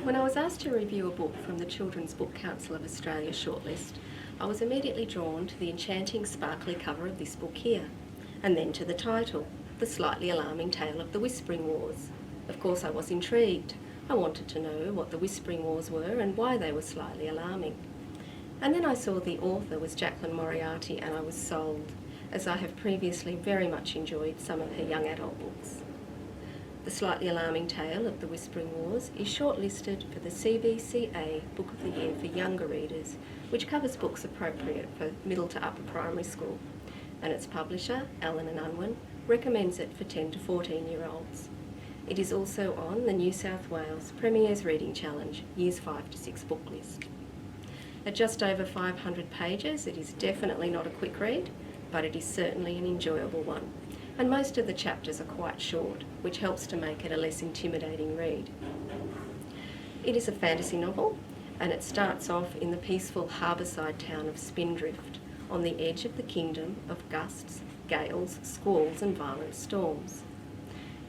When I was asked to review a book from the Children's Book Council of Australia shortlist, I was immediately drawn to the enchanting sparkly cover of this book here, and then to the title, The Slightly Alarming Tale of the Whispering Wars. Of course I was intrigued. I wanted to know what the Whispering Wars were and why they were slightly alarming. And then I saw the author was Jaclyn Moriarty and I was sold, as I have previously very much enjoyed some of her young adult books. The Slightly Alarming Tale of the Whispering Wars is shortlisted for the CBCA Book of the Year for younger readers, which covers books appropriate for middle to upper primary school, and its publisher, Allen & Unwin, recommends it for 10 to 14-year-olds. It is also on the New South Wales Premier's Reading Challenge Years 5 to 6 book list. At just over 500 pages, it is definitely not a quick read, but it is certainly an enjoyable one. And most of the chapters are quite short, which helps to make it a less intimidating read. It is a fantasy novel, and it starts off in the peaceful harbourside town of Spindrift, on the edge of the kingdom of gusts, gales, squalls and violent storms.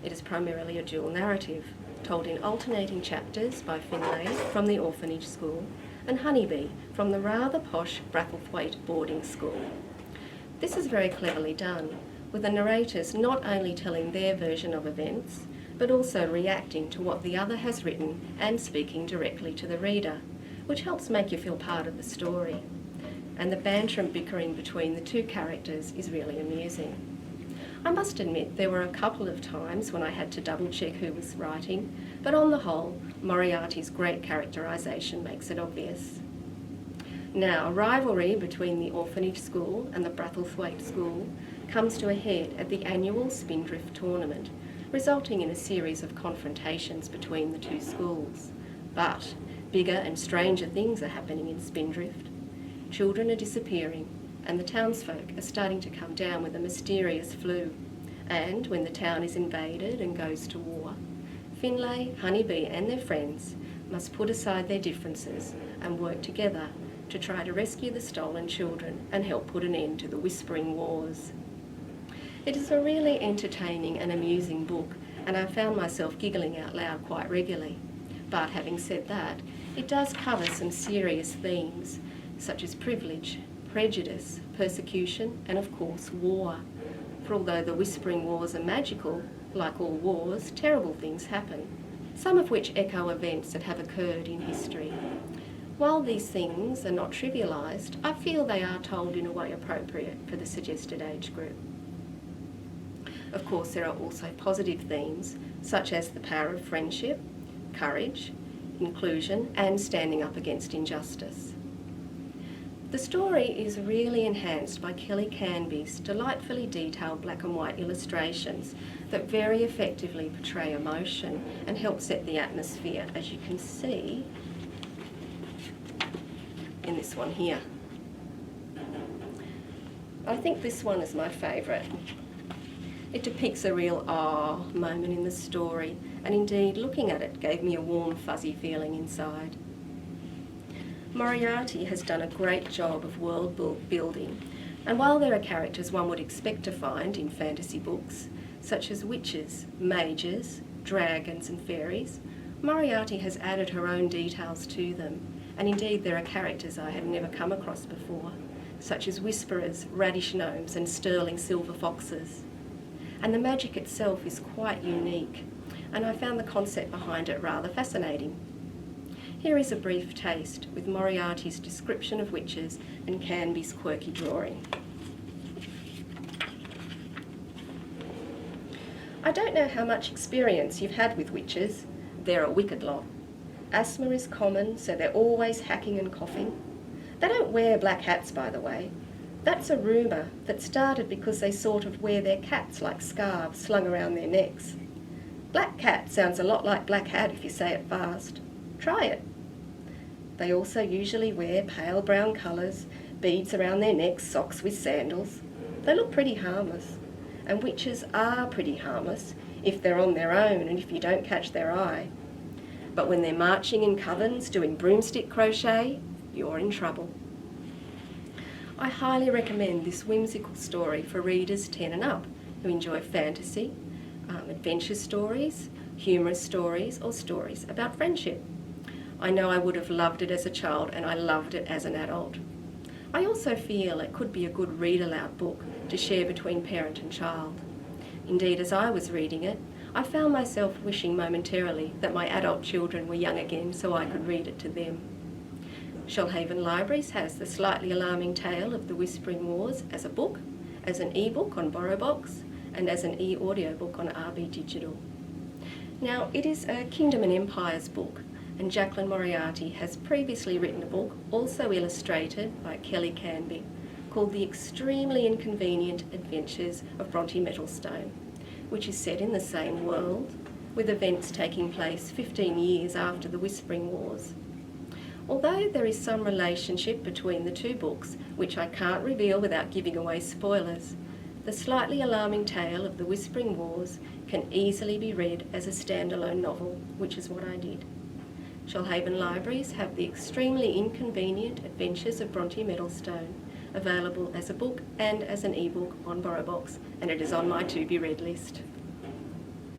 It is primarily a dual narrative, told in alternating chapters by Finlay from the orphanage school and Honeybee from the rather posh Brathwaite boarding school. This is very cleverly done, with the narrators not only telling their version of events, but also reacting to what the other has written and speaking directly to the reader, which helps make you feel part of the story. And the banter and bickering between the two characters is really amusing. I must admit there were a couple of times when I had to double check who was writing, but on the whole, Moriarty's great characterisation makes it obvious. Now, a rivalry between the orphanage school and the Brathwaite school comes to a head at the annual Spindrift tournament, resulting in a series of confrontations between the two schools. But bigger and stranger things are happening in Spindrift. Children are disappearing, and the townsfolk are starting to come down with a mysterious flu. And when the town is invaded and goes to war, Finlay, Honeybee and their friends must put aside their differences and work together to try to rescue the stolen children and help put an end to the Whispering Wars. It is a really entertaining and amusing book, and I found myself giggling out loud quite regularly. But having said that, it does cover some serious themes, such as privilege, prejudice, persecution, and of course war. For although the Whispering Wars are magical, like all wars, terrible things happen, some of which echo events that have occurred in history. While these things are not trivialised, I feel they are told in a way appropriate for the suggested age group. Of course, there are also positive themes, such as the power of friendship, courage, inclusion, and standing up against injustice. The story is really enhanced by Kelly Canby's delightfully detailed black and white illustrations that very effectively portray emotion and help set the atmosphere, as you can see in this one here. I think this one is my favourite. It depicts a real moment in the story, and indeed looking at it gave me a warm fuzzy feeling inside. Moriarty has done a great job of world building, and while there are characters one would expect to find in fantasy books, such as witches, mages, dragons and fairies, Moriarty has added her own details to them, and indeed there are characters I had never come across before, such as whisperers, radish gnomes and sterling silver foxes. And the magic itself is quite unique, and I found the concept behind it rather fascinating. Here is a brief taste with Moriarty's description of witches and Canby's quirky drawing. I don't know how much experience you've had with witches. They're a wicked lot. Asthma is common, so they're always hacking and coughing. They don't wear black hats, by the way. That's a rumour that started because they sort of wear their cats like scarves slung around their necks. Black cat sounds a lot like black hat if you say it fast. Try it. They also usually wear pale brown colours, beads around their necks, socks with sandals. They look pretty harmless. And witches are pretty harmless if they're on their own and if you don't catch their eye. But when they're marching in covens doing broomstick crochet, you're in trouble. I highly recommend this whimsical story for readers 10 and up who enjoy fantasy, adventure stories, humorous stories or stories about friendship. I know I would have loved it as a child, and I loved it as an adult. I also feel it could be a good read-aloud book to share between parent and child. Indeed, as I was reading it, I found myself wishing momentarily that my adult children were young again so I could read it to them. Shoalhaven Libraries has The Slightly Alarming Tale of the Whispering Wars as a book, as an e-book on BorrowBox, and as an e-audiobook on RB Digital. Now, it is a Kingdom and Empires book, and Jaclyn Moriarty has previously written a book, also illustrated by Kelly Canby, called The Extremely Inconvenient Adventures of Bronte Metalstone, which is set in the same world, with events taking place 15 years after the Whispering Wars. Although there is some relationship between the two books, which I can't reveal without giving away spoilers, The Slightly Alarming Tale of the Whispering Wars can easily be read as a standalone novel, which is what I did. Shoalhaven Libraries have The Extremely Inconvenient Adventures of Bronte Metalstone, available as a book and as an e-book on BorrowBox, and it is on my to-be-read list.